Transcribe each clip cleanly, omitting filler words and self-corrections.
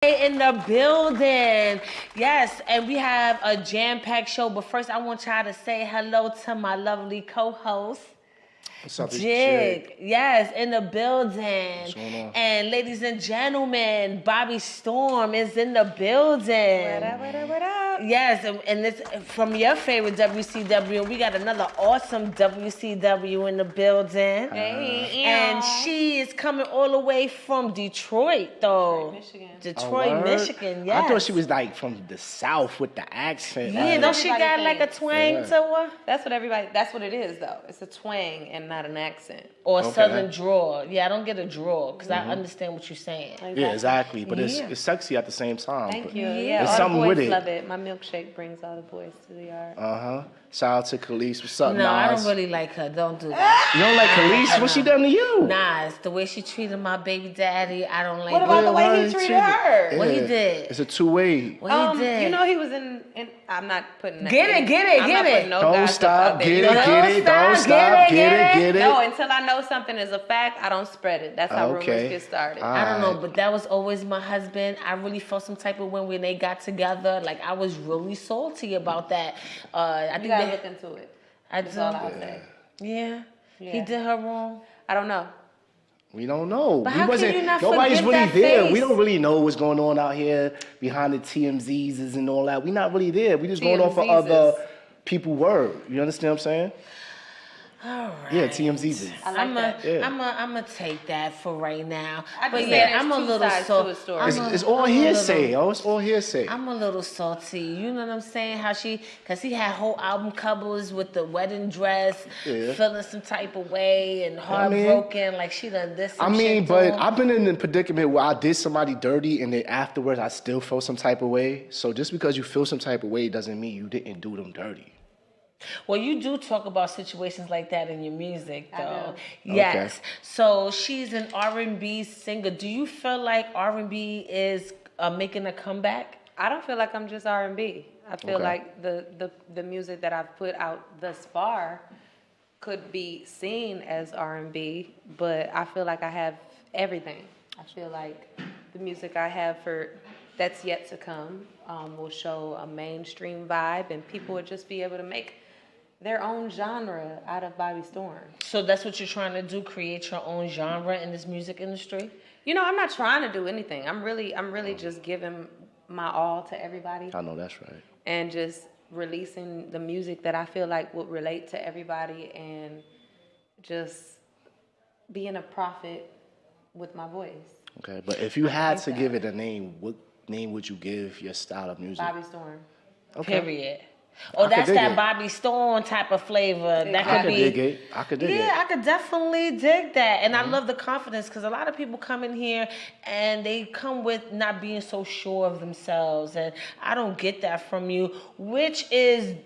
In the building. Yes, and we have a jam-packed show. But first, I want y'all to say hello to my lovely co-host. What's up, Jig. Yes, in the building. What's going on? And ladies and gentlemen, Bobbi Storm is in the building. What up, what up, what up? Yes, and it's from your favorite WCW. We got another awesome WCW in the building. Hey, And she is coming all the way from Detroit, though. Detroit, Michigan, yes. I thought she was like from the South with the accent. Yeah, don't she got like a twang to her? That's what it is, though. It's a twang and not an accent. Or a southern drawl. Yeah, I don't get a drawl because I understand what you're saying. Exactly. Yeah, exactly. But it's sexy at the same time. Thank but you. Yeah. There's All something the boys with it. love it. My milkshake brings all the boys to the yard. Shout out to Khalees. What's up, No, Nas? I don't really like her. Don't do that. You don't like Khalees? What she done to you? Nah, it's the way she treated my baby daddy. I don't like What about the way he Well, treated her? What he did? It's a two-way. What he did? You know he was in I'm not putting that. Get it, get it, I'm get not it. putting no Don't gossip stop. out there. Get it, You know? get it. Don't stop, stop. get Get it. No, until I know something is a fact, I don't spread it. That's how rumors Okay. get started. All I don't know, Alright. but that was always my husband. I really felt some type of when they got together. Like I was really salty about that. I You think gotta they, look into it. I That's do. all I'll say. Yeah. He Yeah. did her wrong. I don't know. We don't know. But We how can wasn't. you not Nobody's forget really that there. face? We don't really know what's going on out here behind the TMZs and all that. We're not really there. We just going off of TMZs. other people word. You understand what I'm saying? All right. Yeah, TMZs. I like that. Yeah. I'm gonna take that for right now. I But just yeah, say there's I'm a two little sides so. to a story. It's all hearsay, yo. It's all hearsay. I'm a little salty. You know what I'm saying? How cause he had whole album covers with the wedding dress, Yeah. feeling some type of way and mean- heartbroken, like she done this. I mean, but I've been in a predicament where I did somebody dirty and then afterwards I still felt some type of way. So just because you feel some type of way doesn't mean you didn't do them dirty. Well, you do talk about situations like that in your music, I though. do. Yes. Okay. So she's an R&B singer. Do you feel like R&B is making a comeback? I don't feel like I'm just R&B. I feel Okay. like the music that I've put out thus far could be seen as R&B, but I feel like I have everything. I feel like the music I have for that's yet to come will show a mainstream vibe, and people would just be able to make their own genre out of Bobbi Storm. So that's what you're trying to do, create your own genre in this music industry? You know, I'm not trying to do anything. I'm really just giving my all to everybody. I know that's right. And just releasing the music that I feel like would relate to everybody, and just being a prophet with my voice. Okay, but if you had to give it a name, what name would you give your style of music? Bobbi Storm. Okay. Period. Oh, I could that's dig that it. Bobbi Storm type of flavor. That I could could be. dig it. I could dig it. Yeah, I could definitely dig that. And Mm-hmm. I love the confidence because a lot of people come in here and they come with not being so sure of themselves. And I don't get that from you, which is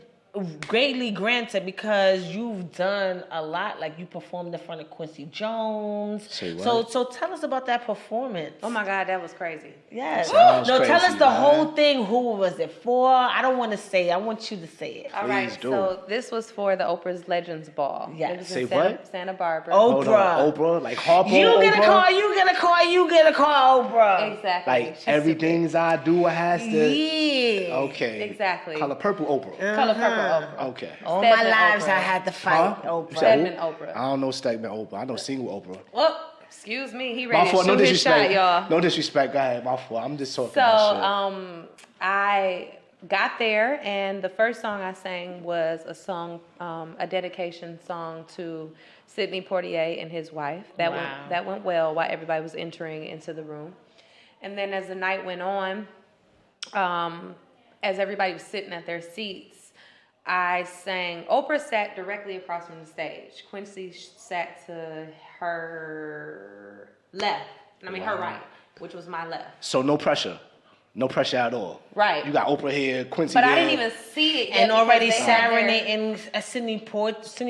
greatly granted because you've done a lot. Like you performed in front of Quincy Jones. Say what? So tell us about that performance. Oh my God, that was crazy. Yes. Sounds No, tell us crazy, the man. whole thing. Who was it for? I don't want to say it. I want you to say it. All right, Please do. so this was for the Oprah's Legends Ball. Yes. It was Say in Santa, what? Santa Barbara. Hold Oprah. on, Oprah, like Harpo. You get a Oprah? call, you get a call, you get a call, Oprah. Exactly. Like She's everything's I do, I has to. Yeah. Okay. Exactly. Color purple Oprah. Color purple Oprah. Okay. All my Stedman lives Oprah. I had to fight, Huh? Oprah. You said Stedman who? Oprah. I don't know Stedman Oprah. I know single Oprah. Oh, excuse me. He My ready to fault. No shoot his disrespect. shot, y'all. No disrespect. Go ahead. My fault. I'm just talking So, my shit. I got there, and the first song I sang was a song, a dedication song to Sidney Poitier and his wife. That went well while everybody was entering into the room. And then as the night went on, as everybody was sitting at their seats, I sang. Oprah sat directly across from the stage. Quincy sat to her left. Her right, which was my left. So no pressure. No pressure at all. Right. You got Oprah here, Quincy But there. I didn't even see it yet. And already because they had their- serenading Sidney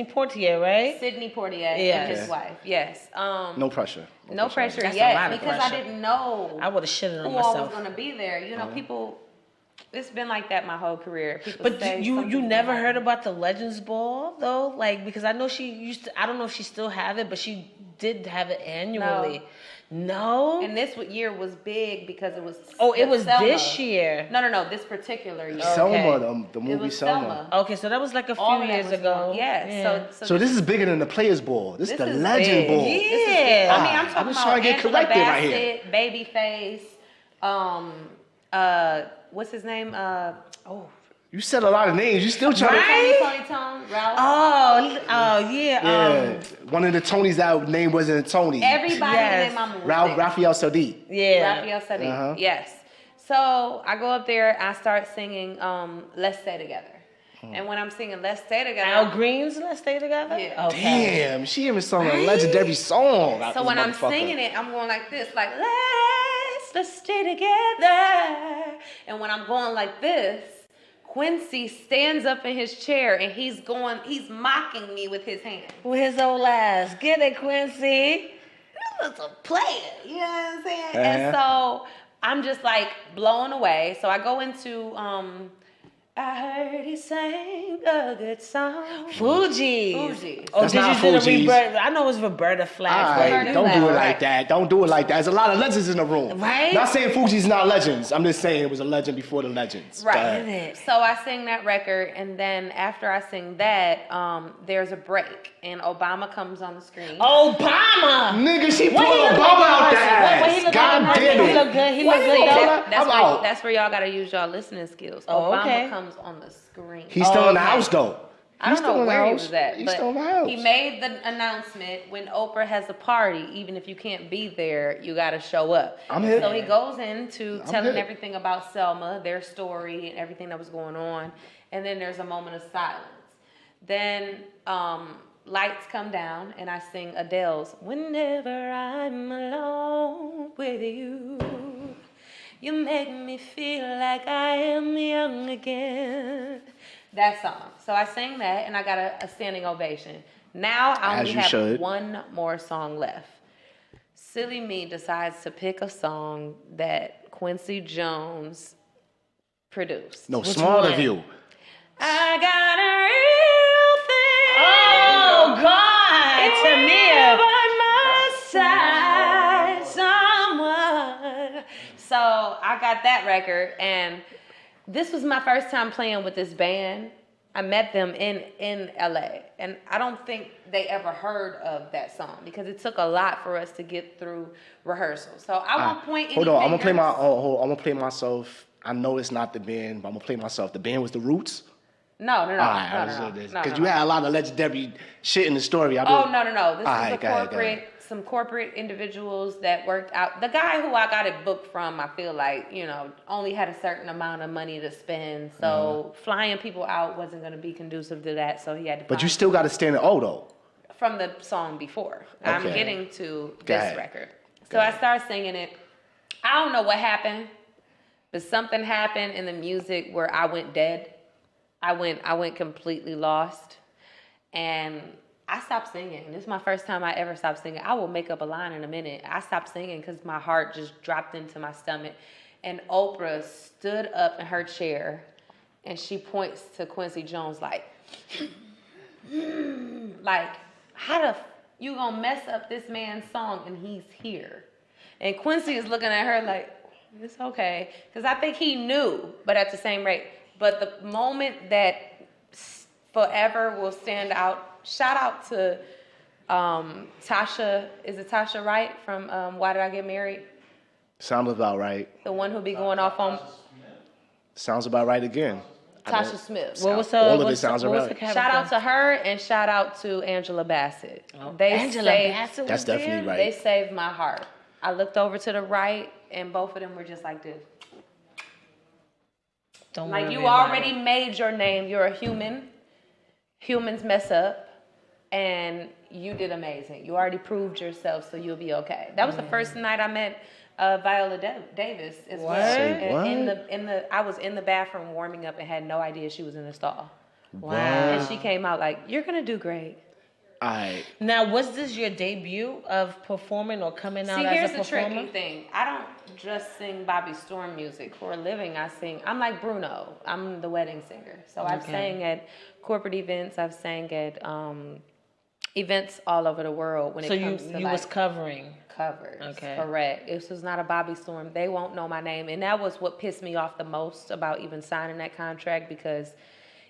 Poitier, right? Sidney Poitier Yes. and his wife. Yes. No pressure. No pressure That's a yet lot of because pressure. I didn't know I would have shitted on who all was myself. going to be there. You know, people It's been like that my whole career. People But say you never heard about the Legends Ball though, like because I know she used to. I don't know if she still have it, but she did have it annually. No. And this year was big because it was. It was Selma. this year. No, this particular year. Selma, the It movie was Selma. Okay, so that was like a All few of that years was ago. going- Yeah. So this is bigger than the Players Ball. This is the is Legend big. Ball. Yeah. I mean, I'm I talking was about trying to get Angela corrected right Bassett, here. Babyface, what's his name? You said a lot of names. You still trying Right? Tony, Ralph. Oh, yeah. to... Yeah. One of the Tonys that name wasn't a Tony. Everybody Yes. in my movie. was there. Raphael Sadiq. Yeah. Raphael Sadiq. Uh-huh. Yes. So I go up there, I start singing Let's Stay Together. And when I'm singing Let's Stay Together, Al Green's Let's Stay Together? Yeah. Okay. Damn, she even sung a legendary song. out so this when I'm motherfucker. singing it, I'm going like this, like let's stay together. And when I'm going like this, Quincy stands up in his chair and he's mocking me with his hand. With his old ass. Get it, Quincy. You was a player, you know what I'm saying? And so I'm just like blown away. So I go into I heard he sang a good song. Fuji. Oh, That's did not you do the Fugees. Roberta? I know it was Roberta Flack. All right, Roberta don't Flack, do it like right. that. Don't do it like that. There's a lot of legends in the room. Right? Not saying Fuji's not legends. I'm just saying it was a legend before the legends. Right. Go ahead. it. So I sing that record, and then after I sing that, there's a break, and Obama comes on the screen. Obama. Nigga, she pulled What he look Obama like out in the person? What he ass. look God like in damn person? it. He look good. He What look the good. hell? That- That's I'm out. that's where y'all gotta use y'all listening skills. Oh, Obama okay. comes on the screen. He's still in the okay. house though. I He's don't still know in the where he house. was at, He's but still in the house. he made the announcement when Oprah has a party. Even if you can't be there, you got to show up. I'm hip. So he goes into telling hip. everything about Selma, their story, and everything that was going on. And then there's a moment of silence. Then lights come down, and I sing Adele's "Whenever I'm alone with you, you make me feel like I am young again." That song. So I sang that, and I got a standing ovation. Now I As only you have should. one more song left. Silly me decides to pick a song that Quincy Jones produced. No, Which smart one? of you. I got a real thing. Oh, God. Here Tamir. by my side, someone. So I got that record, and this was my first time playing with this band. I met them in LA, and I don't think they ever heard of that song because it took a lot for us to get through rehearsal. So I won't point any Hold on, I'm gonna play my. fingers. I'm gonna play myself. I know it's not the band, but I'm gonna play myself. The band was the Roots. No. Because you had a lot of legendary shit in the story. No. This is Alright, a go ahead. corporate, some corporate individuals that worked out. The guy who I got it booked from, I feel like, only had a certain amount of money to spend. So flying people out wasn't going to be conducive to that. So he had to. But you find still got to stand in O though. from the song before. I'm Okay. getting to Go this ahead. record. Go So I ahead. start singing it. I don't know what happened, but something happened in the music where I went dead. I went completely lost, and I stopped singing. This is my first time I ever stopped singing. I will make up a line in a minute. I stopped singing because my heart just dropped into my stomach, and Oprah stood up in her chair, and she points to Quincy Jones like, how you gonna mess up this man's song and he's here? And Quincy is looking at her like, it's okay, because I think he knew, but at the same rate. But the moment that forever will stand out, shout out to Tasha, is it Tasha Wright from Why Did I Get Married? Sounds about right. The one who be going off on Sounds about right again. Tasha Smith. What was All of it sounds right. Shout out to her and shout out to Angela Bassett. They Angela saved, Bassett That's was there? definitely right. They saved my heart. I looked over to the right and both of them were just like this. Don't Like worry you about already it. made your name. You're a human. Humans mess up. And you did amazing. You already proved yourself, so you'll be okay. That was the first night I met Viola Davis as well. Say And what? I was in the bathroom warming up and had no idea she was in the stall. Wow. And she came out like, "You're gonna do great." All right. Now, was this your debut of performing or coming out here's as a the performer? tricky thing. I don't just sing Bobbi Storm music. For a living, I'm like Bruno. I'm the wedding singer. So I've sang at corporate events. I've sang at events all over the world when it comes to you was covering. Covers. Okay. Correct. This was not a Bobbi Storm. They won't know my name. And that was what pissed me off the most about even signing that contract, because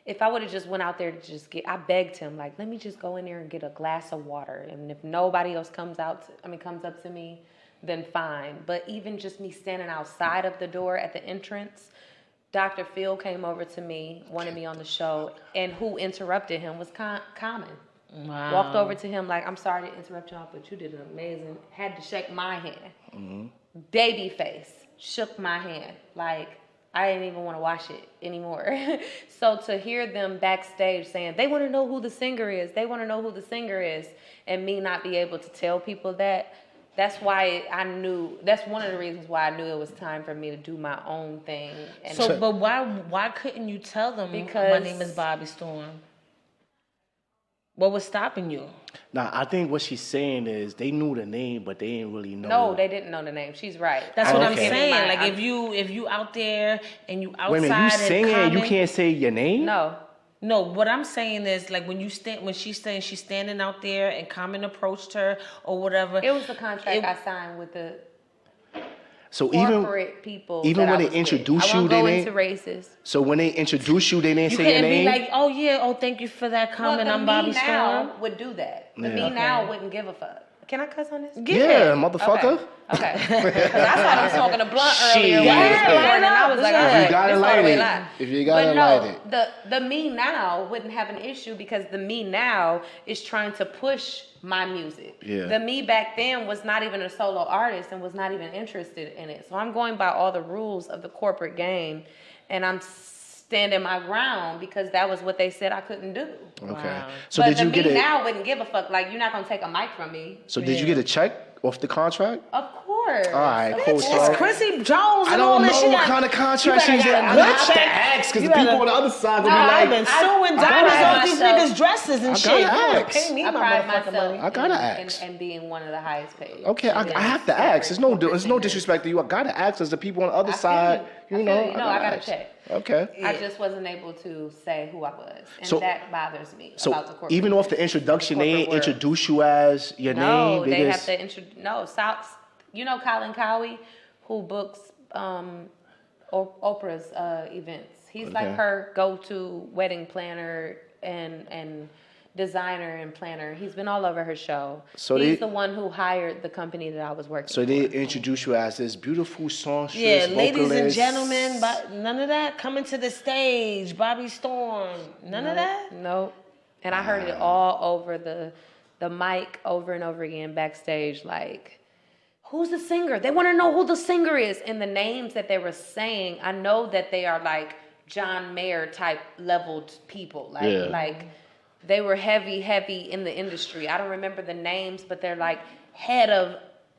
if I would have just went out there to I begged him, like, let me just go in there and get a glass of water. And if nobody else comes up to me, then fine. But even just me standing outside of the door at the entrance, Dr. Phil came over to me, wanted me on the show, and who interrupted him was Common. Wow. Walked over to him like, I'm sorry to interrupt y'all, but you did an amazing. Had to shake my hand. Mm-hmm. Baby face. Shook my hand. Like, I didn't even want to watch it anymore. So to hear them backstage saying, they want to know who the singer is. They want to know who the singer is. And me not be able to tell people that. That's why that's one of the reasons why I knew it was time for me to do my own thing. And but why couldn't you tell them, because my name is Bobbi Storm? What was stopping you? Nah, I think what she's saying is they knew the name, but they didn't really know. No, they didn't know the name. She's right. That's what I'm saying. Like, if you out there and you outside, wait a minute, you singing, you can't say your name? No, what I'm saying is, like, when she's saying she's standing out there and Common approached her or whatever. It was the contract I signed with the corporate people. Even when they introduce you, they didn't. Into races. So when they introduce you, they didn't say your name. You name. Be like, oh yeah, thank you for that comment. I'm Bobbi Storm. Now would do that. The me now wouldn't give a fuck. Can I cuss on this? Yeah, motherfucker. Okay. Because I started smoking a blunt earlier. And I was like, if you gotta light it. If you gotta light it. The me now wouldn't have an issue because the me now is trying to push my music. Yeah. The me back then was not even a solo artist and was not even interested in it. So I'm going by all the rules of the corporate game, and I'm standing my ground because that was what they said I couldn't do. Okay. Wow. So but did you get now wouldn't give a fuck. Like, you're not gonna take a mic from me. So did you get a check off the contract? Of course. All right, cool. It's Chrissy Jones. I don't know what kind of contract she's in. I have to ask because the people on the other side will be like, I've been suing diamonds off these niggas' dresses and shit. I pride myself I gotta ask. And being one of the highest paid. Okay, I have to ask. There's no disrespect to you. I gotta ask as the people on the other side. You know, I gotta check. Okay. I just wasn't able to say who I was, and that bothers me about the corporate. Even off the introduction, they ain't introduce you as your name. No, they have to introduce. No, you know Colin Cowie, who books Oprah's events. He's like her go-to wedding planner and designer and planner. He's been all over her show. So he's the one who hired the company that I was working for. So they introduce you as this beautiful songstress, ladies vocalist. and gentlemen, but none of that. Coming to the stage, Bobbi Storm. None of that? Nope. And I heard it all over the mic over and over again backstage, like, who's the singer? They want to know who the singer is. And the names that they were saying, I know that they are like John Mayer type leveled people. Like they were heavy in the industry. I don't remember the names, but they're like head of,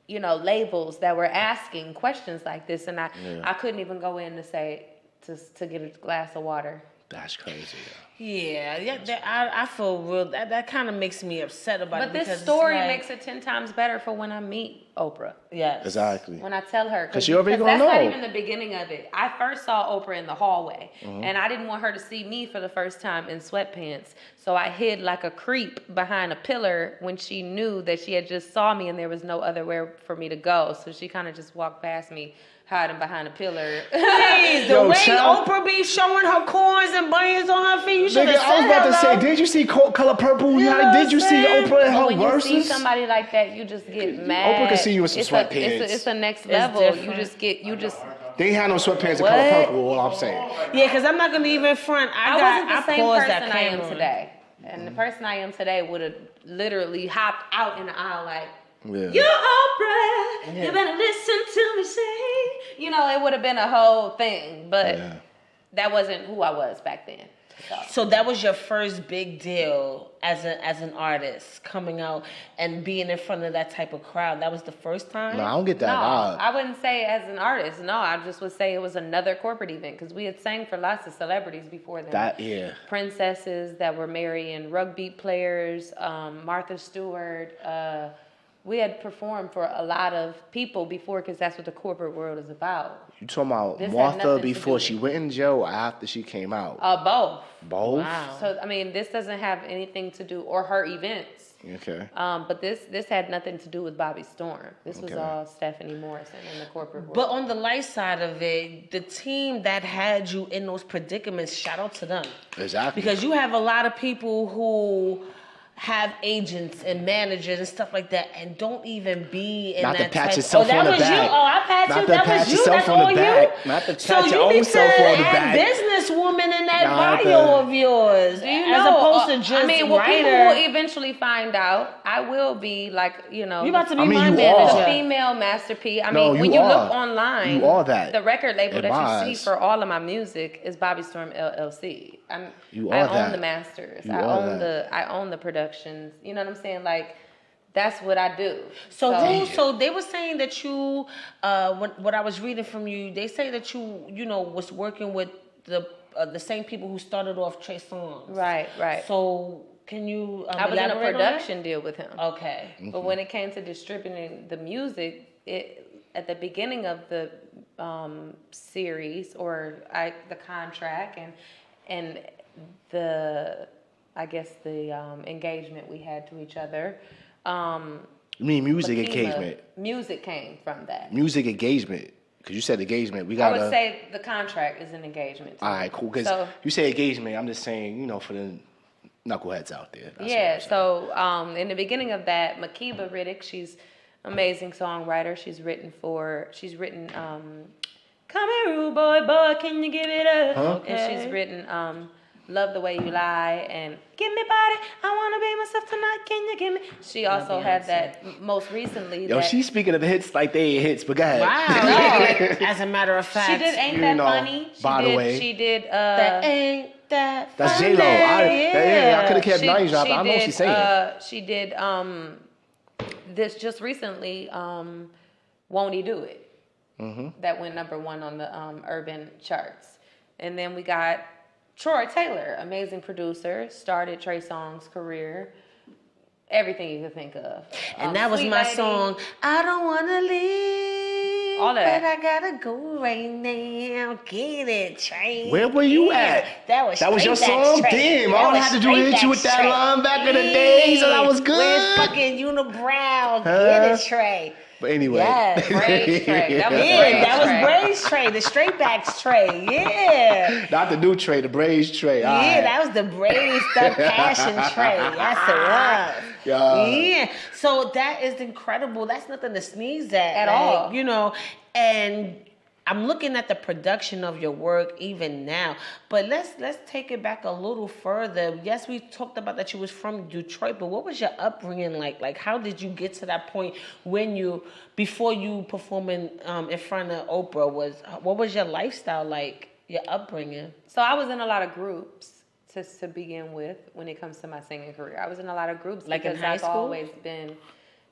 labels that were asking questions like this. And I couldn't even go in to say, to get a glass of water. That's crazy. Yeah. I feel real. That kind of makes me upset about it. But this story makes it 10 times better for when I meet Oprah. Yes. Exactly. When I tell her. Because she already gonna know. That's not even the beginning of it. I first saw Oprah in the hallway. And I didn't want her to see me for the first time in sweatpants. So I hid like a creep behind a pillar when she knew that she had just saw me and there was no other way for me to go. So she kind of just walked past me, hiding behind a pillar. Please, the way Oprah be showing her corns and buns on her feet, you should have said I was about to say, did you see Color Purple? Did you see Oprah in her verses? When you see somebody like that, you just get mad. Oprah can see you in some sweatpants. It's a next level. You just. They ain't had no sweatpants in Color Purple, all I'm saying. Yeah, because I'm not going to even front. I wasn't the same person I am today. And the person I am today would have literally hopped out in the aisle like, you're Oprah, you better listen to me say. It would have been a whole thing. But that wasn't who I was back then. So that was your first big deal as an artist, coming out and being in front of that type of crowd. That was the first time? No, I don't get that No, vibe. I wouldn't say as an artist. No, I just would say it was another corporate event because we had sang for lots of celebrities before then. That, yeah. Princesses that were marrying rugby players, Martha Stewart. We had performed for a lot of people before because that's what the corporate world is about. You talking about This had Martha nothing to before do she with- went in jail or after she came out? Both. Both? Wow. So, I mean, this doesn't have anything to do, or her events. Okay. But this had nothing to do with Bobbi Storm. This was Okay. all Stephanie Morrison in the corporate world. But on the light side of it, the team that had you in those predicaments, shout out to them. Exactly. Because you have a lot of people who have agents and managers and stuff like that and don't even be in Not to that pat type. yourself that on the was back. you. Oh, I pat Not you. to That pat was you. yourself That's on the all you. back. Not to pat So your you own need to self on the add back. businesswoman in that Not bio to- of yours, Do you as know, opposed to just I mean, well, people writer. will eventually find out. I will be like, you know, You about to be I mean, my you manager. are. the female masterpiece. I No, mean, when you you look are. online, You are that. the record label In that my you see eyes. for all of my music is Bobbi Storm LLC. You I are own that. the masters. You I are own that. I own the productions. You know what I'm saying? Like, that's what I do. So they were saying that you, what I was reading from you, they say that you know, was working with the same people who started off Trey Songz. Right. So can you I was in a elaborate on that? production deal with him. Okay. But when it came to distributing the music, at the beginning of the series or the contract and the engagement we had to each other. You mean music Makima, engagement? Music came from that. Music engagement. Because you said engagement. We I got would say the contract is an engagement. Too. All right, cool. Because So- you say engagement, I'm just saying, you know, for the knuckleheads out there. That's Yeah, what I'm so in the beginning of that, Makeba Riddick, she's an amazing songwriter. She's written Come Here, Rude Boy, can you give it up? Huh? And she's written Love the Way You Lie and Give Me Body, I Wanna Be Myself Tonight, Can You Give Me? She also had that most recently. Yo, she's speaking of hits like they ain't hits, but go ahead. Wow. As a matter of fact. She did Ain't You That know, Funny? by the way. She did That ain't that That's funny. J-Lo. I could have kept She- Nine Drop. she I know what did, she's saying. She did this just recently, Won't He Do It? That went #1 on the urban charts. And then we got Troy Taylor, amazing producer, started Trey Songz's career. Everything you could think of. And that was Sweet my Lady, song, I don't wanna leave. All that. But I gotta go right now. Get it, Trey. Where were you at? That was your straight song? back Trey. Damn, That all I was had to do was straight hit you back with that Trey. line back in the day, so that was good. Where's fucking Unibrow? Huh? Get it, Trey. But anyway. Yes. Braids Trey. That was Yeah, Braids that was Trey. Braids Trey, the straight backs Trey. Yeah. Not the new Trey, the braids Trey. All Yeah, right. that was the Braids Thug Passion Trey. Yes, it was. Yeah. So that is incredible. That's nothing to sneeze at. At all. You know, and I'm looking at the production of your work even now. But let's take it back a little further. Yes, we talked about that you was from Detroit, but what was your upbringing like? Like, how did you get to that point before you performing in front of Oprah? What was your lifestyle like, your upbringing? So I was in a lot of groups to begin with when it comes to my singing career. I was in a lot of groups Like in because high I've school? always been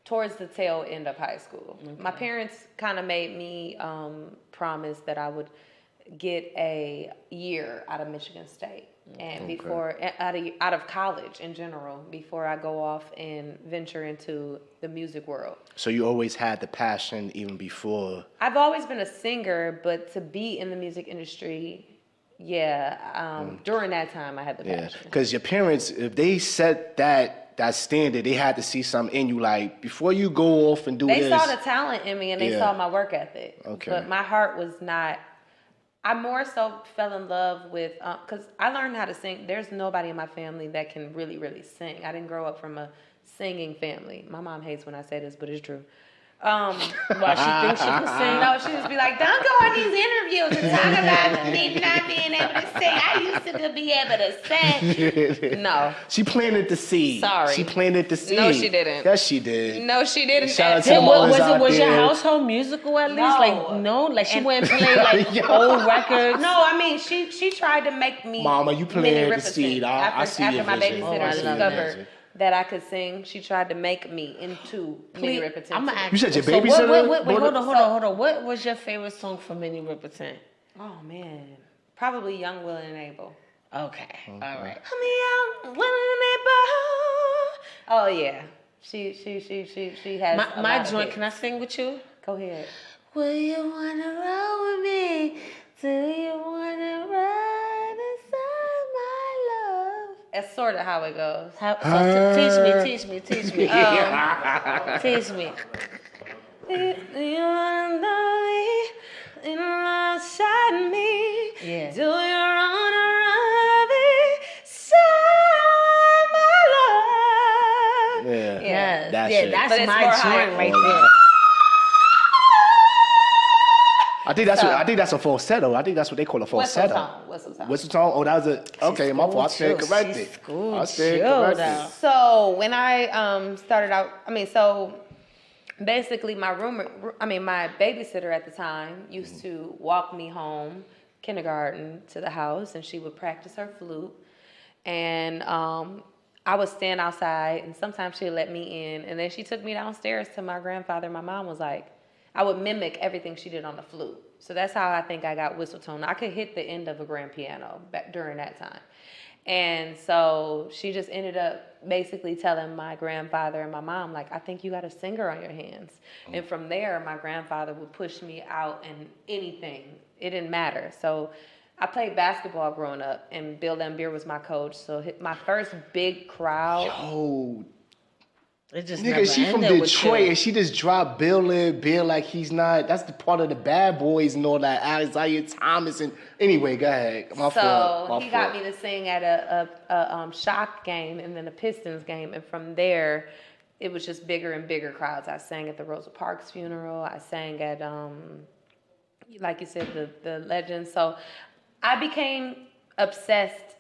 towards the tail end of high school. My parents kind of made me promise that I would get a year out of Michigan State and before out of college in general before I go off and venture into the music world. So you always had the passion even before. I've always been a singer, but to be in the music industry, during that time I had the Yeah. passion. Because your parents, if they set that standard, they had to see something in you. Like, before you go off and do They this. saw the talent in me and they Yeah. saw my work ethic. Okay. But my heart was not. I more so fell in love with, because I learned how to sing. There's nobody in my family that can really, really sing. I didn't grow up from a singing family. My mom hates when I say this, but it's true. Why she thinks she can sing? No, she just be like, don't go on these interviews and talk about me not being able to sing. I used to be able to sing. No. She planted the seed. Sorry. She planted the seed. No, she didn't. Yes, she did. No, she didn't. Shout out to Hey, the mamas out was your there. household musical at least? No. Like no, like she wouldn't play like old records. No, I mean she tried to make me. Mama, you planted Minnie the Riperton. seed. I see after your my vision. babysitter I love discovered that. that I could sing, she tried to make me into Minnie Riperton. I'm gonna ask You said your so babysitter? wait, hold on. What was your favorite song from Minnie Riperton? Oh man, probably Young, Willing, and Able. Okay, all right. I'm young, willing, and able. Oh yeah, she has My joint. Can I sing with you? Go ahead. Will you wanna roll with me? Do you wanna ride inside my love? That's sort of how it goes. Teach me. Teach me. Do you wanna know me? Inside me. Yeah. Do you wanna run beside my love? Yeah. Yes. That's yeah, it. that's But it's my more joint higher. right Oh, there. I think that's a falsetto. I think that's what they call a falsetto. Whistle tone. Oh, that was a okay. My fault. I stand corrected. I stand corrected. So when I started out, so basically my babysitter at the time used to walk me home, kindergarten, to the house, and she would practice her flute. And I would stand outside, and sometimes she'd let me in, and then she took me downstairs to my grandfather. My mom was like, I would mimic everything she did on the flute. So that's how I think I got whistle tone. I could hit the end of a grand piano back during that time. And so she just ended up basically telling my grandfather and my mom, like, I think you got a singer on your hands. And from there, my grandfather would push me out in anything. It didn't matter. So I played basketball growing up, and Bill Lambier was my coach. So my first big crowd. Oh, It just nigga, she from ended with Detroit you. and she just dropped Bill like he's not. That's the part of the bad boys and all that. Isaiah Thomas and anyway, go ahead. My fault. He got me to sing at a Shock game and then a Pistons game, and from there, it was just bigger and bigger crowds. I sang at the Rosa Parks funeral. I sang at like you said, the Legends. So I became obsessed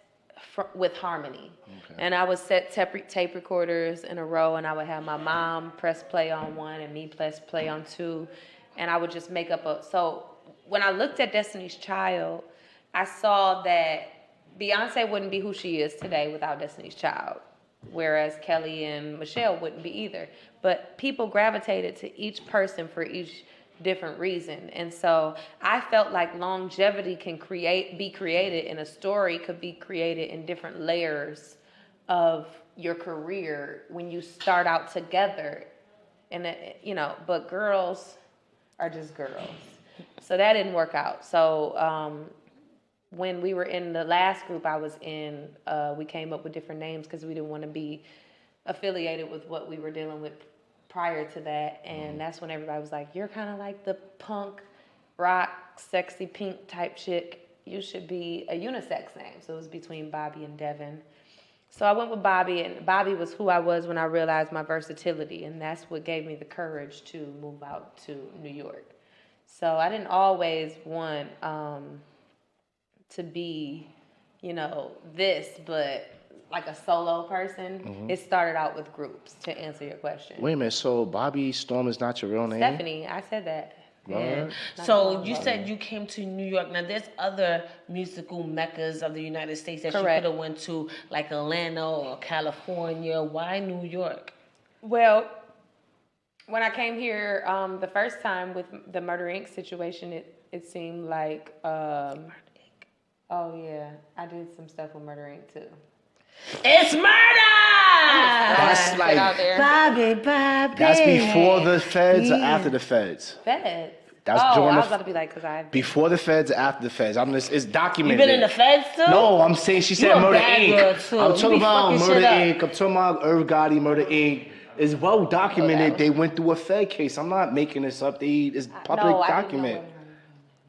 with harmony. Okay. And I would set tape recorders in a row, and I would have my mom press play on one and me press play on two, and I would just make up so when I looked at Destiny's Child, I saw that Beyonce wouldn't be who she is today without Destiny's Child, whereas Kelly and Michelle wouldn't be either. But people gravitated to each person for each different reason. And so I felt like longevity can be created, and a story could be created in different layers of your career when you start out together. And but girls are just girls. So that didn't work out. So when we were in the last group I was in, we came up with different names because we didn't want to be affiliated with what we were dealing with prior to that. And that's when everybody was like, you're kind of like the punk, rock, sexy, pink type chick. You should be a unisex name. So it was between Bobbi and Devin. So I went with Bobbi, and Bobbi was who I was when I realized my versatility, and that's what gave me the courage to move out to New York. So I didn't always want to be, this, but like a solo person. Mm-hmm. It started out with groups, to answer your question. Wait a minute, so Bobbi Storm is not your real name? Stephanie, I said that. Yeah. So you said you came to New York. Now there's other musical meccas of the United States that you could have went to, like Atlanta or California. Why New York? Well, when I came here the first time with the Murder Inc. situation, it seemed like, oh yeah, I did some stuff with Murder Inc. too. It's murder! That's like Bobbi. That's before the feds or after the feds? Feds. That's I during was about to be like, because I... Before the feds or after the feds? It's documented. You been in the feds too? No, I'm saying she said Murder Inc. I'm talking about Murder Inc. I'm talking about Irv Gotti, Murder Inc. It's well documented. They went through a Fed case. I'm not making this up. It's public document.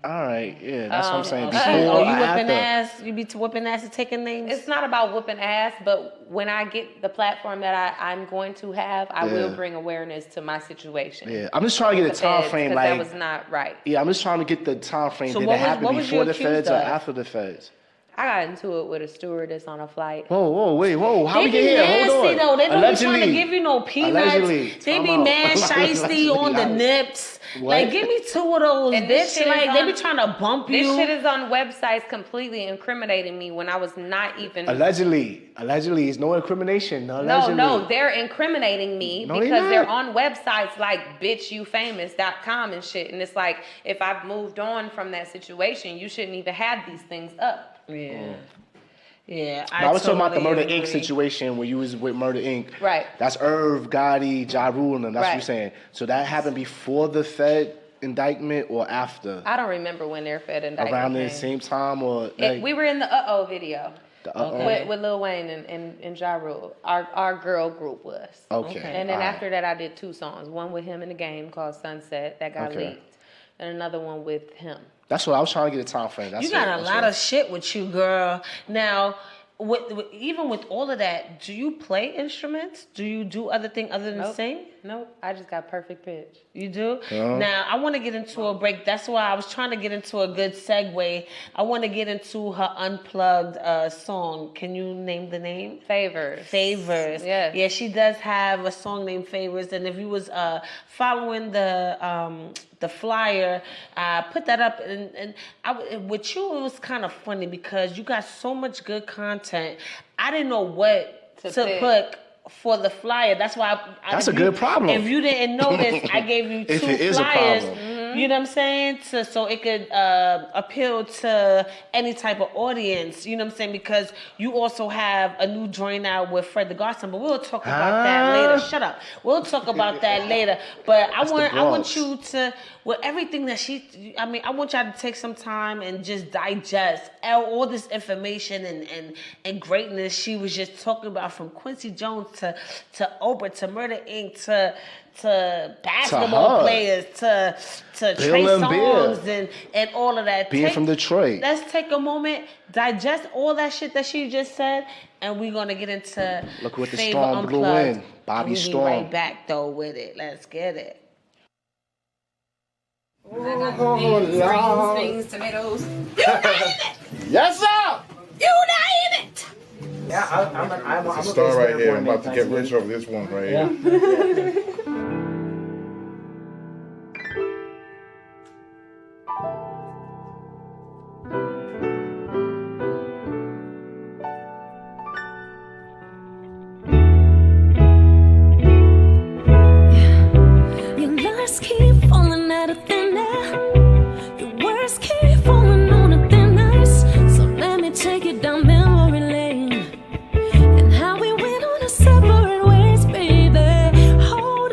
All right, yeah, that's what I'm saying. Oh, Before you or whipping after? ass? You be whipping ass and taking names? It's not about whooping ass, but when I get the platform that I'm going to have, I will bring awareness to my situation. Yeah, I'm just trying to get a time frame. Because Like that was not right. Yeah, I'm just trying to get the time frame. So Did what it happen was you before the accused feds or of? after the feds? I got into it with a stewardess on a flight. Whoa. How They we be get here? Hold nasty on. though. They don't be trying to Allegedly. give you no peanuts. Allegedly. They be Time out. mad shiesty on the Allegedly. nips. What? Like, give me two of those, And this bitch. shit is Like, they on- be trying to bump This you. shit is on websites completely incriminating me when I was not even. Allegedly, it's no incrimination. Allegedly. No, they're incriminating me No, they because they're not. on websites like bitchyoufamous.com and shit. And it's like, if I've moved on from that situation, you shouldn't even have these things up. Yeah. Yeah, I was talking about the totally Murder Inc. agree. situation where you was with Murder Inc. Right. That's Irv, Gotti, Ja Rule, and them. That's what Right. you're saying. So that happened before the Fed indictment or after? I don't remember when their Fed indictment Around the came. same time or We were in the Uh-Oh video. The Uh-Oh? With Lil Wayne and Ja Rule. Our girl group was. Okay. And then all right. after that, I did 2 songs. One with him in the game called Sunset that got Okay. leaked. And another one with him. That's what I was trying to get a time frame. That's You got a That's lot what- of shit with you, girl. Now, even with all of that, do you play instruments? Do you do other thing other than Nope. sing? Nope. I just got perfect pitch. You do? Yeah. Now, I want to get into a break. That's why I was trying to get into a good segue. I want to get into her unplugged song. Can you name the name? Favors. Favors. Yes. Yeah, she does have a song named Favors. And if you was following the flyer, I put that up. And with you, it was kind of funny because you got so much good content. I didn't know what To to pick. put for the flyer. That's why That's a good problem. If you didn't notice, I gave you 2 If it is a flyers. problem. You know what I'm saying? So it could appeal to any type of audience. You know what I'm saying? Because you also have a new joint out with Fred the Godson, but we'll talk about that later. Shut up. We'll talk about that later. But I want Bronx. you to, with everything that I want y'all to take some time and just digest all this information and greatness she was just talking about, from Quincy Jones to Oprah to Murder Inc. to basketball her. players to Bill Trey and Songz and all of that. Being from Detroit. Let's take a moment, digest all that shit that she just said, and we're gonna get into Look what the Favor storm blew Unplugged. in. Bobbi We'll Storm. be right back though with it. Let's get it. Beans, tomatoes. Yes, sir. You name it. Yeah, I'm It's a star right here. I'm about to get rich over this one right here. Your lies keep falling out of thin air. Your words keep falling on a thin ice. So let me take you down memory lane, and how we went on our separate ways, baby. Hold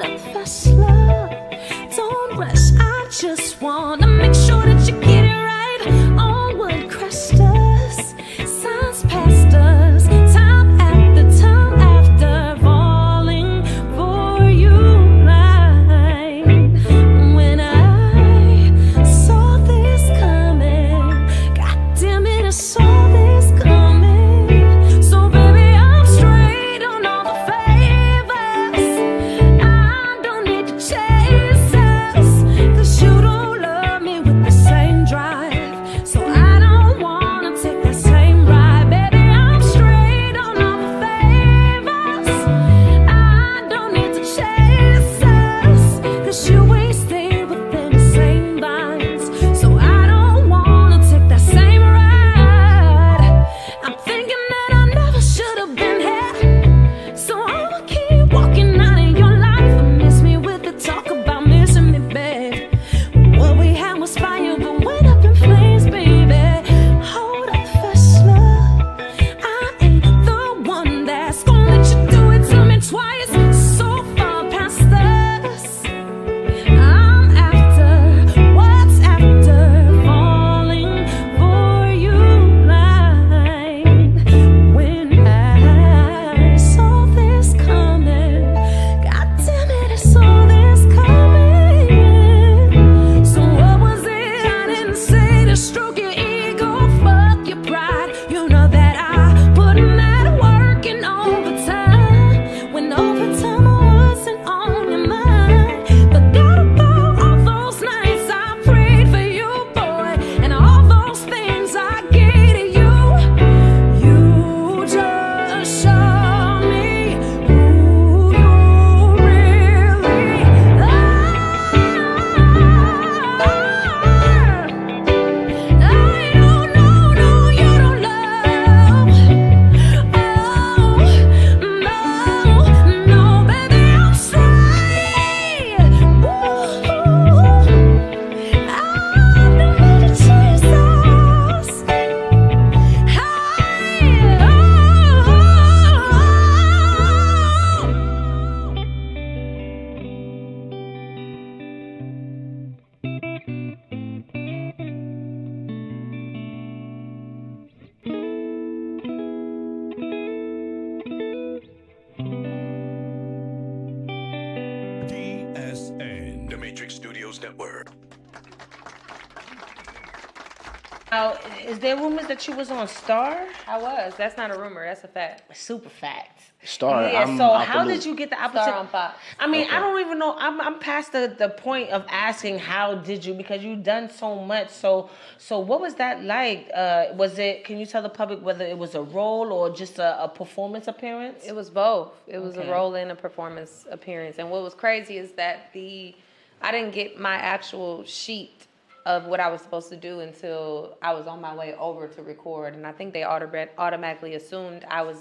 Now, is there rumors that you was on Star? I was. That's not a rumor. That's a fact. Super facts. Star. Yeah. I'm So out how the did loop. you get the Star opportunity? on Fox. I mean, Okay. I don't even know. I'm past the point of asking how did you, because you've done so much. So what was that like? Was it? Can you tell the public whether it was a role or just a performance appearance? It was both. It was Okay. a role and a performance appearance. And what was crazy is that I didn't get my actual sheet of what I was supposed to do until I was on my way over to record. And I think they automatically assumed I was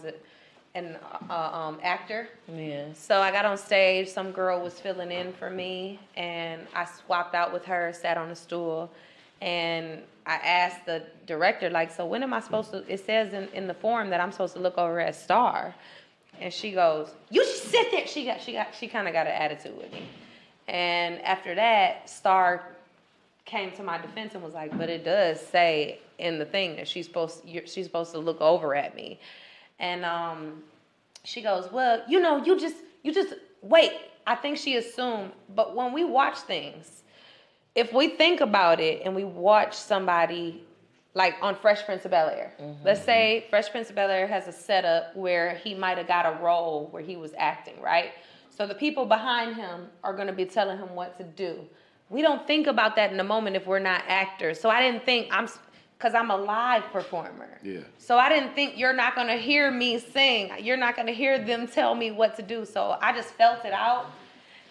an actor. Yeah. So I got on stage, some girl was filling in for me, and I swapped out with her, sat on a stool, and I asked the director, like, so when am I supposed to, it says in the form that I'm supposed to look over at Star. And she goes, you should sit there. She kind of got an attitude with me. And after that, Star came to my defense and was like, but it does say in the thing that she's supposed to look over at me. And she goes, well, you just wait. I think she assumed, but when we watch things, if we think about it and we watch somebody like on Fresh Prince of Bel-Air, let's say Fresh Prince of Bel-Air has a setup where he might have got a role where he was acting, right? So the people behind him are going to be telling him what to do. We don't think about that in the moment if we're not actors. So I didn't think because I'm a live performer. Yeah. So I didn't think you're not going to hear me sing. You're not going to hear them tell me what to do. So I just felt it out.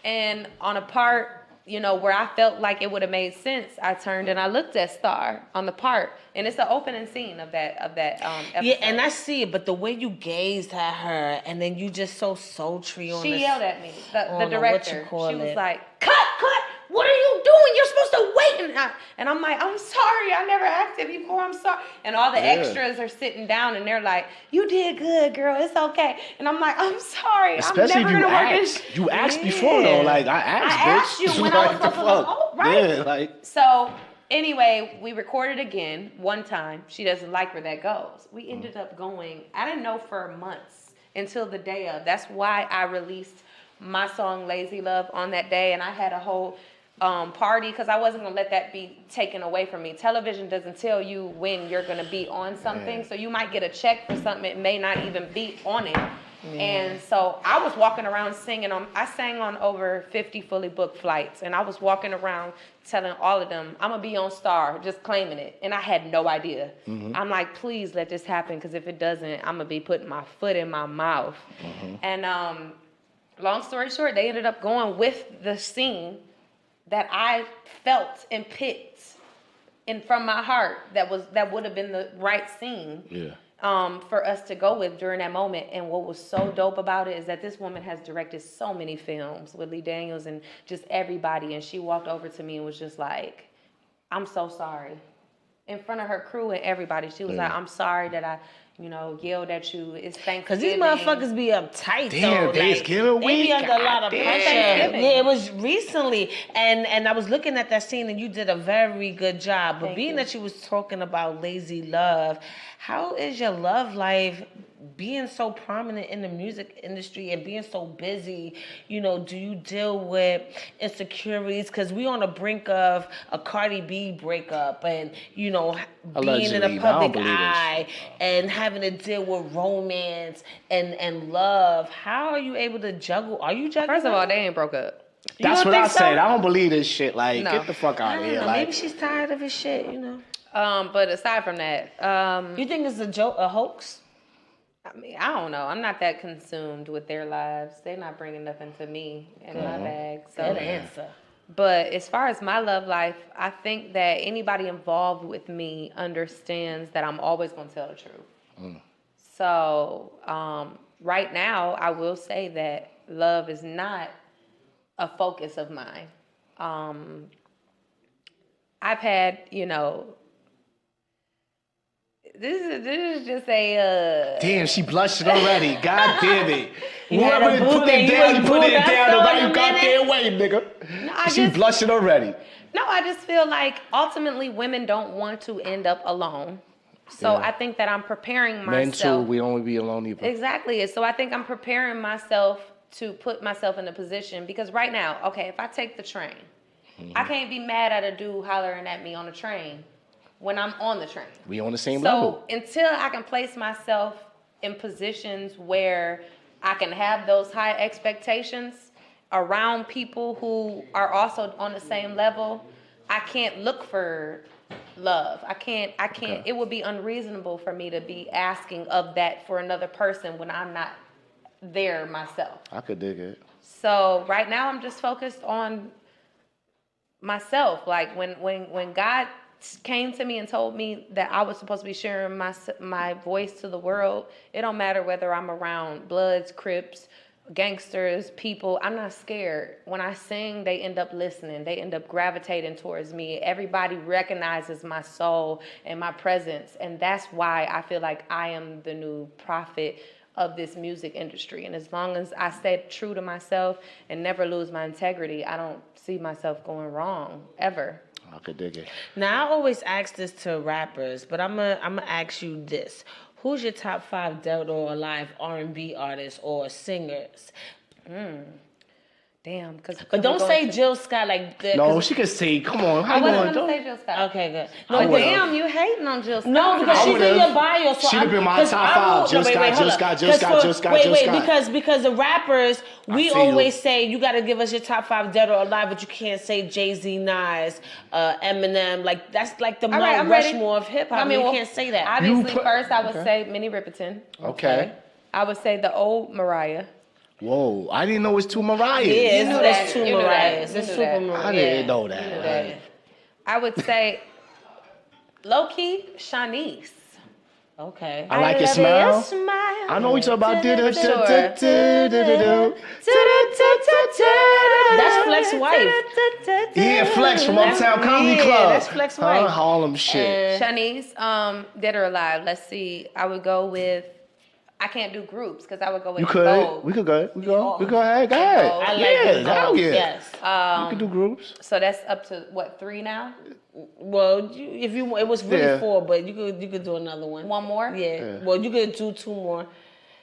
And on a part, where I felt like it would have made sense, I turned and I looked at Star on the part. And it's the opening scene of that episode. Yeah, and I see it, but the way you gazed at her and then you just so sultry on She this. yelled at me, the what you director. call She was it. like, cut, what are you doing? You're supposed to wait. And I'm like, I'm sorry, I never acted before, I'm sorry. And all the extras are sitting down and they're like, you did good, girl, it's okay. And I'm like, I'm sorry, Especially I'm never if you gonna work asked. You asked before though. Like I asked, I bitch. asked you when I was Like, the supposed to look, fuck? oh, right. Yeah, like. So anyway, we recorded again one time. She doesn't like where that goes. We ended up going, I didn't know for months until the day of. That's why I released my song Lazy Love on that day, and I had a whole party because I wasn't gonna let that be taken away from me. Television doesn't tell you when you're gonna be on something, so you might get a check for something, it may not even be on it. And so I was walking around singing I sang on over 50 fully booked flights, and I was walking around telling all of them, I'm gonna be on Star, just claiming it. And I had no idea. I'm like, please let this happen, because if it doesn't, I'm gonna be putting my foot in my mouth. And long story short, they ended up going with the scene that I felt and picked from my heart that would have been the right scene. Yeah. For us to go with during that moment. And what was so dope about it is that this woman has directed so many films with Lee Daniels and just everybody. And she walked over to me and was just like, I'm so sorry. In front of her crew and everybody. She was like, I'm sorry that I, yelled at you. It's Thanksgiving. Because these motherfuckers be uptight, Damn, though. Thanksgiving They week? be under a lot of God pressure. damn. Yeah, it was recently. And I was looking at that scene, and you did a very good job. But Thank being you. that you was talking about lazy love, how is your love life being so prominent in the music industry and being so busy? Do you deal with insecurities? Because we on the brink of a Cardi B breakup and, being in Allegedly, the I don't public believe this. eye and having to deal with romance and love. How are you able to juggle? Are you juggling? First of all, they ain't broke up. You That's don't what I think so? said. I don't believe this shit. Like, No. get the fuck out of here. Maybe Like, she's tired of his shit, But aside from that, You think it's a joke, a hoax? I mean, I don't know. I'm not that consumed with their lives. They're not bringing nothing to me in my bag. So, Good answer. but as far as my love life, I think that anybody involved with me understands that I'm always going to tell the truth. So, right now, I will say that love is not a focus of mine. I've had, this is just a damn, she blushing already. God damn it. You had Whoever a boo put that it you down, was you put booed it up down the though right in a goddamn way, nigga. I She just- blushing already. No, I just feel like ultimately women don't want to end up alone. So Yeah. I think that I'm preparing Men too, myself. we don't want to be alone either. Exactly. So I think I'm preparing myself to put myself in a position, because right now, okay, if I take the train, I can't be mad at a dude hollering at me on the train when I'm on the train. We on the same So level. until I can place myself in positions where I can have those high expectations around people who are also on the same level, I can't look for love. I can't, Okay. it would be unreasonable for me to be asking of that for another person when I'm not there myself. I could dig it. So right now I'm just focused on myself. Like when God came to me and told me that I was supposed to be sharing my voice to the world, it don't matter whether I'm around Bloods, Crips, gangsters, people, I'm not scared. When I sing, they end up listening. They end up gravitating towards me. Everybody recognizes my soul and my presence. And that's why I feel like I am the new prophet of this music industry. And as long as I stay true to myself and never lose my integrity, I don't see myself going wrong ever. I could dig it. Now, I always ask this to rappers, but I'm gonna ask you this. Who's your top 5 dead or alive R&B artists or singers? Damn. But don't say Jill Scott like that. No, she could say, come on. How I you wasn't going going to to say Jill Scott. Okay, good. Oh, would've. damn, you hating on Jill Scott. No, because I she's would've. in your bio. So She'd have been my because top I will- five. Jill no, wait, Scott, wait, Jill hold Scott, up. Jill Scott, For- Jill Scott, wait, Jill wait, Scott. because the rappers, we feel you. always say you got to give us your top 5 dead or alive, but you can't say Jay-Z, Nas, Eminem. Like that's like the All right, Mount I'm ready. Rushmore of hip hop. I mean, you well, can't say that. Obviously, put- first I would okay. say Minnie Riperton. Okay. I would say the old Mariah. Whoa, I didn't know it was two Mariahs. Yeah, knew it's that. two You knew that. Mariahs. You It's knew super that. Mariah. I didn't know that. Yeah. I would say low-key Shanice. Okay. I like your love smile. smile. I know what you're talking about. That's Flex's wife. Yeah, Flex from Uptown Comedy yeah, Club. that's Flex wife. Harlem shit. Shanice, dead or alive. Let's see. I would go with. I can't do groups because I would go with. You could. Vogue. We could go. We go. We go ahead. Go ahead. I like yeah, it. hell yeah. Yes. You could do groups. So that's up to what, 3 now? Well, if you, it was really Yeah. 4, but you could do another one. One more? Yeah. Well, you could do 2 more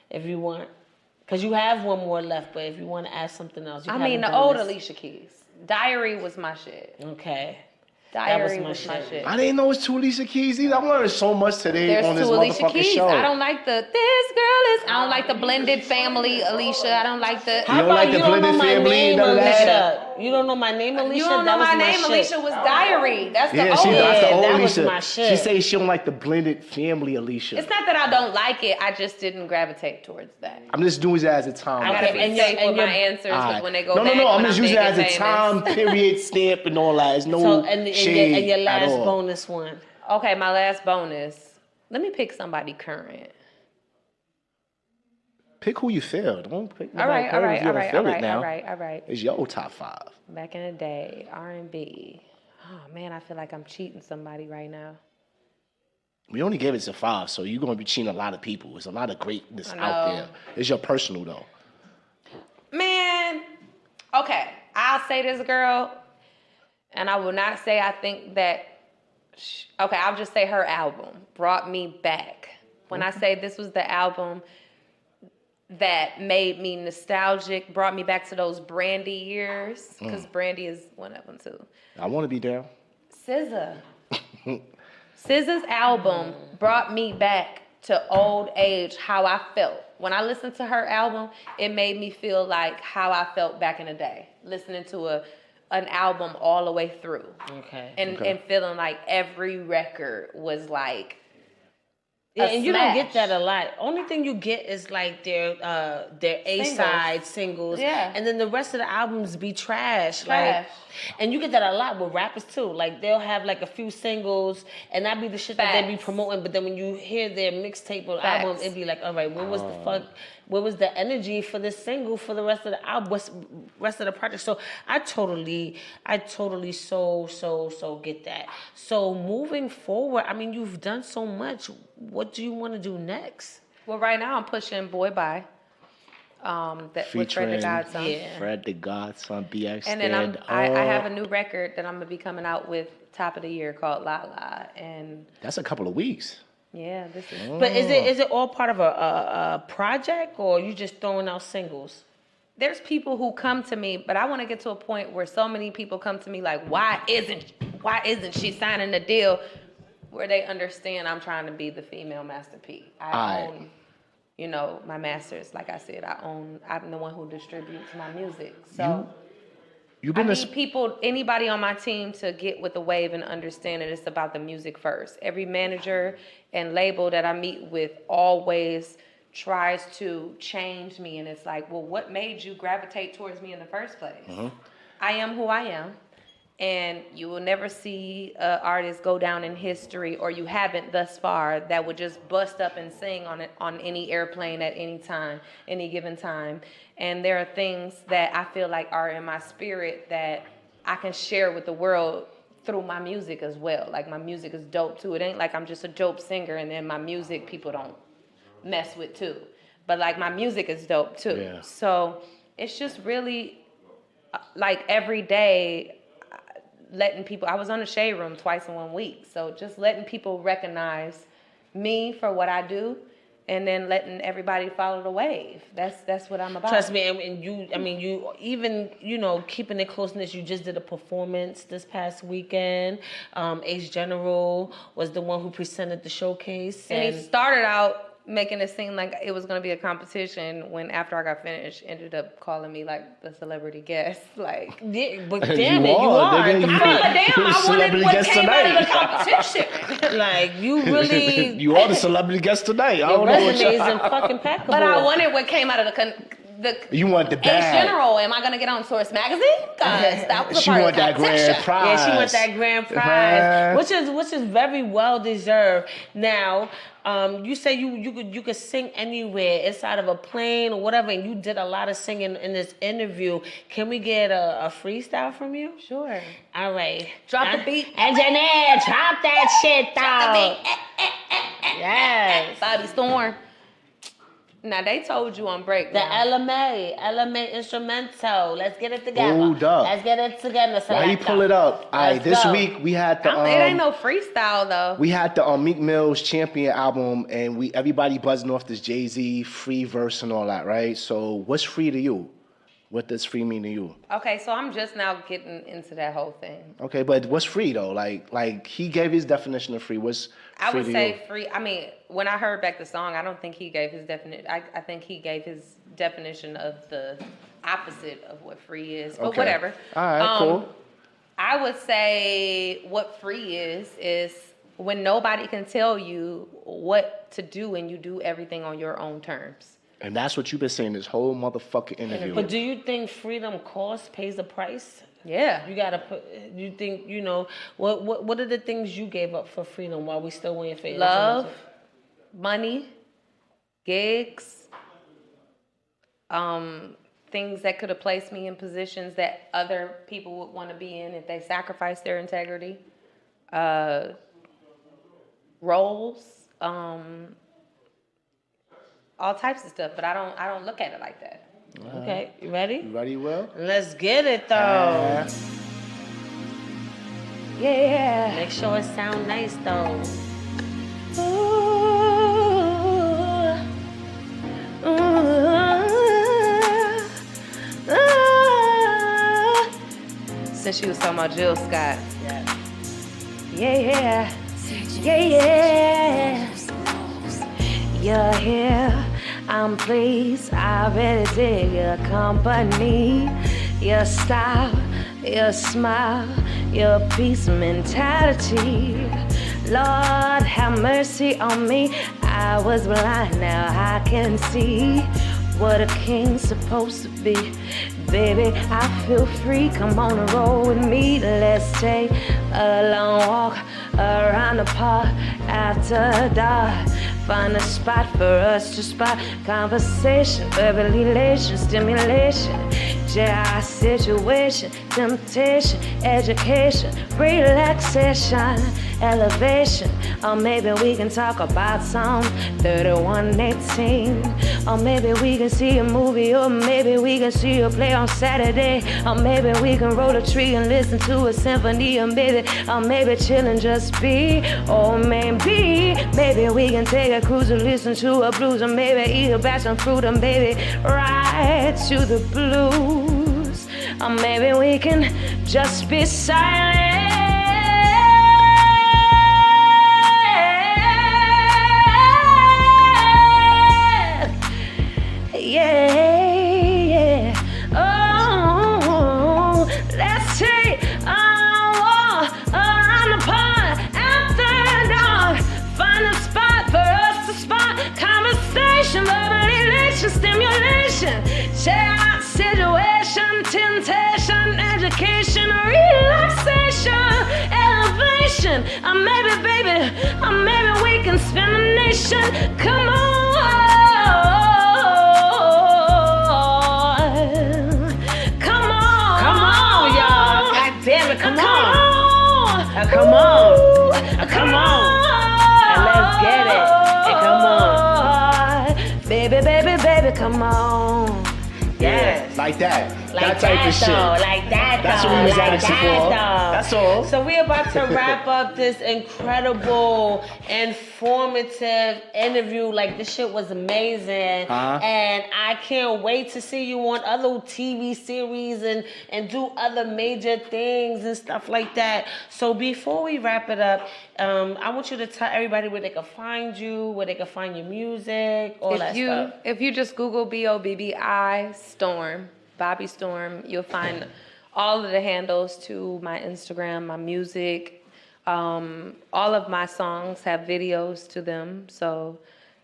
if you want, because you have 1 more left. But if you want to add something else, you I can mean, have the a old bonus. Alicia Keys. Diary was my shit. Okay. Diary my was my shit. shit. I didn't know it's 2 Alicia Keys either. I learned so much today There's on this 2 Alicia motherfucking Keys. show. I don't like the this girl is. I don't like the blended family Alicia. I don't like the. How don't about like the you don't know blended my family name, and none of that? Alicia? You don't know my name, Alicia? You don't know That was my name. shit. Alicia was Diary. That's the Yeah, old. that's the Yeah, old that was Alicia. my shit. She says she don't like the blended family Alicia. It's not that I don't like it. I just didn't gravitate towards that. I'm just doing it as a time. I gotta Okay, be and safe your- with and my your- answers 'cause Alright. when they go no, back. I'm when just I'm using it big as a and time famous. period stamp and all that. It's no So and shade your at last all. bonus one. Okay, my last bonus. Let me pick somebody current. Pick who you feel. Don't pick All right, all right, all right, all right, now. all right, all right. It's your top 5. Back in the day, R&B. Oh man, I feel like I'm cheating somebody right now. We only gave it to 5, so you're gonna be cheating a lot of people. There's a lot of greatness I out know. there. It's your personal though. Man, okay, I'll say this, girl, and I will not say I think that. Okay, I'll just say her album brought me back. When I say this was the album that made me nostalgic, brought me back to those Brandy years, because Brandy is one of them too. I want to be down. SZA. SZA's album brought me back to old age, how I felt. When I listened to her album, it made me feel like how I felt back in the day, listening to an album all the way through. Okay. And feeling like every record was like Yeah, and you don't get smash. that a lot. Only thing you get is like their A-side singles. Yeah. And then the rest of the albums be trash. Trash. Like, and you get that a lot with rappers too. Like they'll have like a few singles and that be the shit that they be Facts. promoting. But then when you hear their mixtape or Facts. album, it'd be like, all right, where was the fuck? Where was the energy for this single for the rest of the album? What's rest of the project? So I totally so get that. So moving forward, I mean, you've done so much. What do you want to do next? Well, right now I'm pushing Boy Bye. That with Fred the Featuring Godson. Yeah. Fred the Godson, BX And then Stand I have Up. a new record that I'm gonna be coming out with top of the year called La La. And That's a couple of weeks. yeah, this is But is it all part of a project or you just throwing out singles? there's people who come to me, but I want to get to a point where so many people come to me like, why isn't she signing the deal? where they understand I'm trying to be the female Master P. I own, you know, my masters. Like I said, I'm the one who distributes my music. So I need people, anybody on my team to get with the wave and understand that it's about the music first. Every manager and label that I meet with always tries to change me. And it's like, well, what made you gravitate towards me in the first place? Mm-hmm. I am who I am. And you will never see an artist go down in history, or you haven't thus far, that would just bust up and sing on any airplane at any time, any given time. And there are things that I feel like are in my spirit that I can share with the world through my music as well. Like, my music is dope too. It ain't like I'm just a dope singer and then my music people don't mess with too. But like, my music is dope too. Yeah. So it's just really like every day, letting people, I was on the Shade Room twice in 1 week. So just letting people recognize me for what I do, and then letting everybody follow the wave. That's what I'm about. Trust me, and you even, you know, keeping it closeness, you just did a performance this past weekend. Ace General was the one who presented the showcase. And he started out making it seem like it was going to be a competition, when after I got finished, ended up calling me like the celebrity guest. Like, yeah, but damn it, you are. I wanted what came out of the competition. Like, you really, you are the celebrity guest tonight. Your resume is impeccable. But I wanted what came out of you want the bag. In general, am I gonna get on Source Magazine? Because that was a she part want of the that grand prize. Yeah, she want that grand prize, which is very well deserved. Now, you say you could sing anywhere, inside of a plane or whatever, and you did a lot of singing in this interview. Can we get a freestyle from you? Sure. All right. Drop the beat. Engineer, drop that shit down. Drop the beat. Yes. Bobbi Storm. Now, they told you on break. The LMA instrumental. Let's get it together. Hold up. Let's get it together. Why you pull it up? All right, this week we had the. It ain't no freestyle though. We had the Meek Mill's Champion album, and everybody buzzing off this Jay-Z free verse and all that, right? So, what's free to you? What does free mean to you? Okay, so I'm just now getting into that whole thing. Okay, but what's free though? Like he gave his definition of free. What's I free would to say you? free. I mean, when I heard back the song, I don't think he gave his definition. I think he gave his definition of the opposite of what free is. But whatever. All right, cool. I would say what free is when nobody can tell you what to do and you do everything on your own terms. And that's what you've been saying this whole motherfucking interview. But do you think freedom pays the price? Yeah. You gotta put. You think, you know, what are the things you gave up for freedom while we still waiting for love, money, gigs, things that could have placed me in positions that other people would want to be in if they sacrificed their integrity, roles, all types of stuff, but I don't look at it like that. Okay, you ready? You ready, Will? Let's get it though. Yeah. Make sure it sound nice though. Since she was talking about Jill Scott. Yeah. You're here, I'm pleased, I really dig your company, your style, your smile, your peace mentality. Lord, have mercy on me, I was blind, now I can see what a king's supposed to be. Baby, I feel free, come on and roll with me. Let's take a long walk around the park after dark. Find a spot for us to spot conversation, verbal elation, stimulation, JI situation, temptation, education, relaxation, elevation. Or maybe we can talk about some 3118. Or maybe we can see a movie, or maybe we can see a play on Saturday. Or maybe we can roll a tree and listen to a symphony, or maybe chill and just be. Or maybe we can take a cruise and listen to a blues, or maybe eat a batch of fruit, or maybe ride to the blues. Or maybe we can just be silent. motivation, share situation, temptation, education, relaxation, elevation. Maybe, baby, maybe we can spin the nation. Come on. Come on, y'all. God damn it, come on. Come on. Come on. And let's get it. And come on. Baby, baby, baby, come on. Yes. Like that. Like that type of shit. Like that, That's though. what we was Like asking that, for. though. That's all. So we're about to wrap up this incredible, informative interview. Like, this shit was amazing. And I can't wait to see you on other TV series and do other major things and stuff like that. So before we wrap it up, I want you to tell everybody where they can find you, where they can find your music, all that stuff. If you just Google Bobbi Storm, Bobbi Storm, you'll find all of the handles to my Instagram, my music. All of my songs have videos to them. So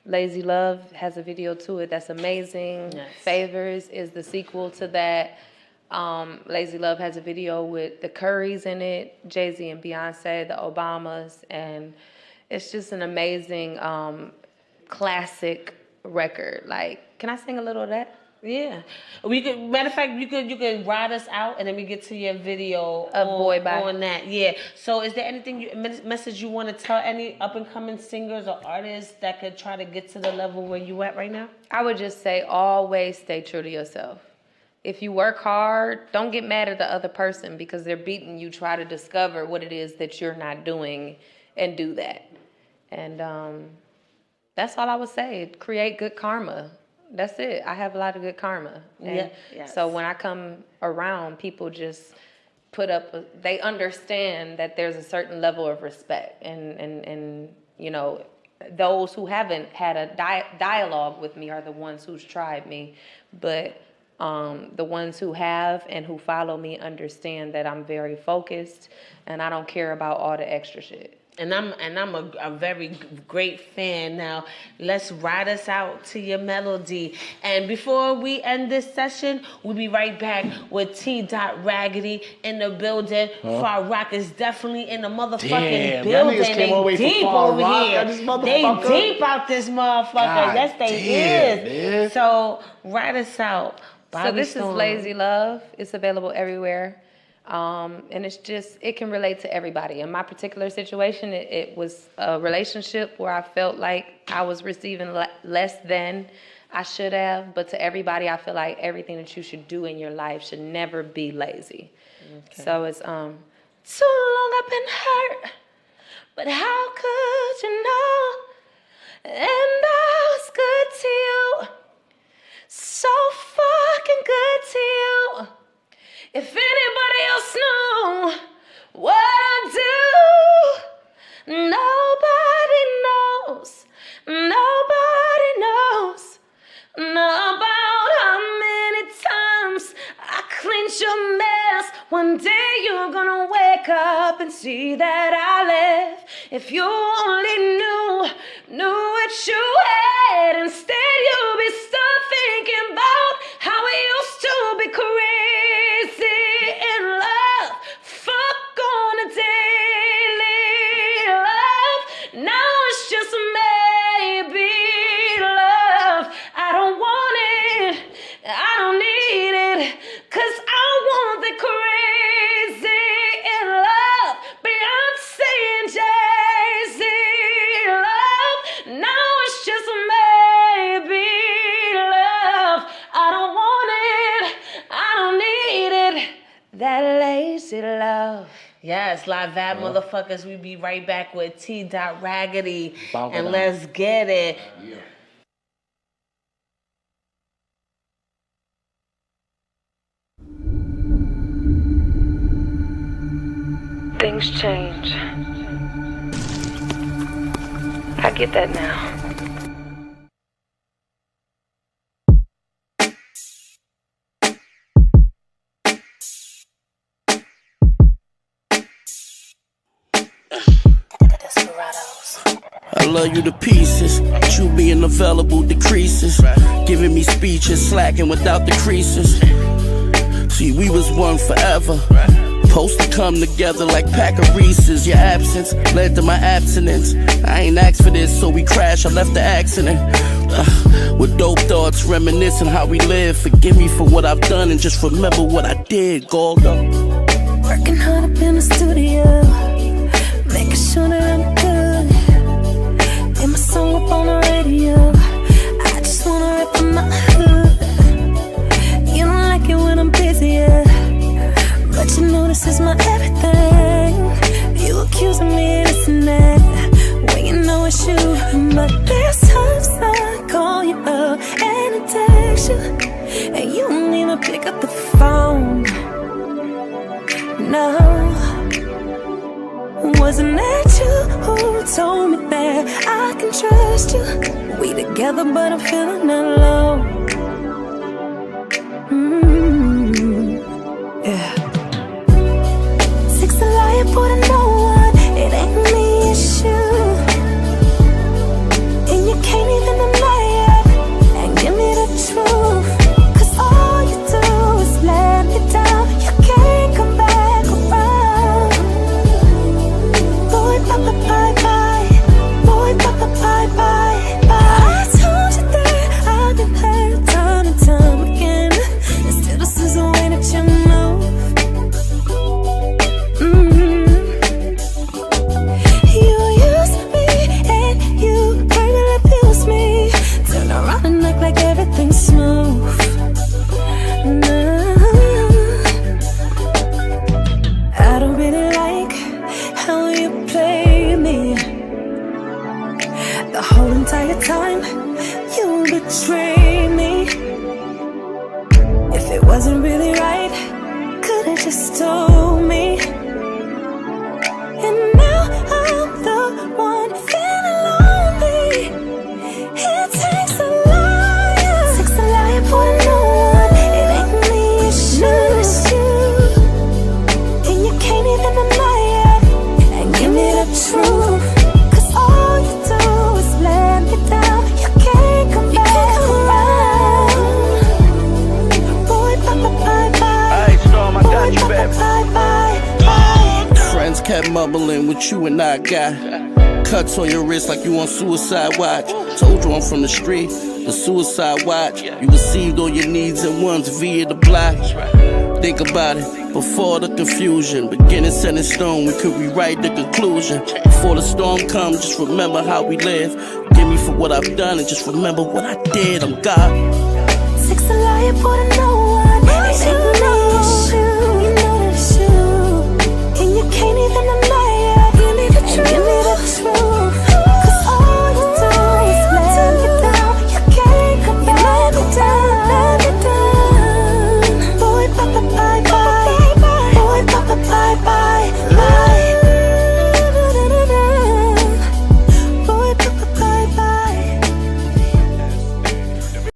Lazy Love has a video to it that's amazing. Yes. Favors is the sequel to that. Lazy Love has a video with the Currys in it, Jay-Z and Beyonce, the Obamas, and it's just an amazing classic record. Like, can I sing a little of that? Yeah, we could. Matter of fact, you could ride us out, and then we get to your video on that. Yeah. So, is there anything message you want to tell any up and coming singers or artists that could try to get to the level where you at right now? I would just say always stay true to yourself. If you work hard, don't get mad at the other person because they're beating you. Try to discover what it is that you're not doing and do that. And that's all I would say. Create good karma. That's it. I have a lot of good karma. And so when I come around, people just put up, they understand that there's a certain level of respect. And you know, those who haven't had a dialogue with me are the ones who's tried me. But the ones who have and who follow me understand that I'm very focused and I don't care about all the extra shit. And I'm a very great fan. Now, let's ride us out to your melody. And before we end this session, we'll be right back with T. Raggedy in the building. Far Rock is definitely in the motherfucking building. Niggas came all the way from deep Far over Rock here. out this They motherfucker. deep out this motherfucker. God Yes, they damn, is. man. So ride us out. Bobbi So this Storm. is Lazy Love. It's available everywhere. And it's just, it can relate to everybody. In my particular situation, it was a relationship where I felt like I was receiving less than I should have. But to everybody, I feel like everything that you should do in your life should never be lazy. Okay. So it's, too long I've been hurt, but how could you know? And I was good to you, so fucking good to you. If anybody else knew what I do, nobody knows. Nobody knows about how many times I cleaned your mess. One day you're gonna wake up and see that I left. If you only knew what you had, instead you'll be stuck thinking about how we used to be crazy in love. Fuck on a daily love. Now it's just maybe love. I don't want it, I don't need it, 'cause I want the crazy in love. Beyonce and Jay-Z love. Now it's just maybe love. I don't want it, I don't need it, that lazy love. Yes, live that motherfuckers. We be right back with T. Raggedy. Bongo And down. let's get it. Yeah. Things change. I get that now. love you to pieces. But you being available decreases. Giving me speeches, slacking without the creases. See, we was one forever. Supposed to come together like pack of Reese's. Your absence led to my abstinence. I ain't asked for this, so we crashed. I left the accident. With dope thoughts, reminiscing how we live. Forgive me for what I've done and just remember what I did, Golda. Working hard up in the studio, making sure that I'm good. Get my song up on the radio. I just wanna rip in my hood. You don't like it when I'm busy, yeah, but you know this is my everything. You accusing me of this and that when you know it's you. But there's times I call you up and I text you, and you don't even pick up the phone. No, wasn't that you who told me that I can trust you? We together, but I'm feeling alone. Yeah. Six a liar, put a no one. It ain't me, it's you. And you can't even deny it and give me the truth. 'Cause all you do is let me down. You can't come back around. Boy, papa, bye bye. Boy, papa, bye bye. I told you that I've been hurt time and time again. And still this is the way that you move. You used me and you verbally abused me. Turn around and act like everything's smooth. No, I don't really like how you play me. The whole entire time you betrayed me. If it wasn't really right, could've just told me. And now I'm the one feeling lonely. It takes a liar. Takes a liar for no one. It ain't me, it's you. And you can't even deny it and give me the truth. 'Cause all you do is let me down. You can't come back around. Boy, papa, bye bye. Alright, Storm, I got you, Boy, baby. papa, bye bye. Friends kept mumbling what you and I got. Cuts on your wrist like you on suicide watch. Told you I'm from the street, the suicide watch. You received all your needs at once via the block. Think about it, before the confusion. Beginning set in stone, we could rewrite the conclusion. Before the storm comes, just remember how we live. Forgive me for what I've done and just remember what I did. I'm God. Six a liar, put a no one. It ain't me.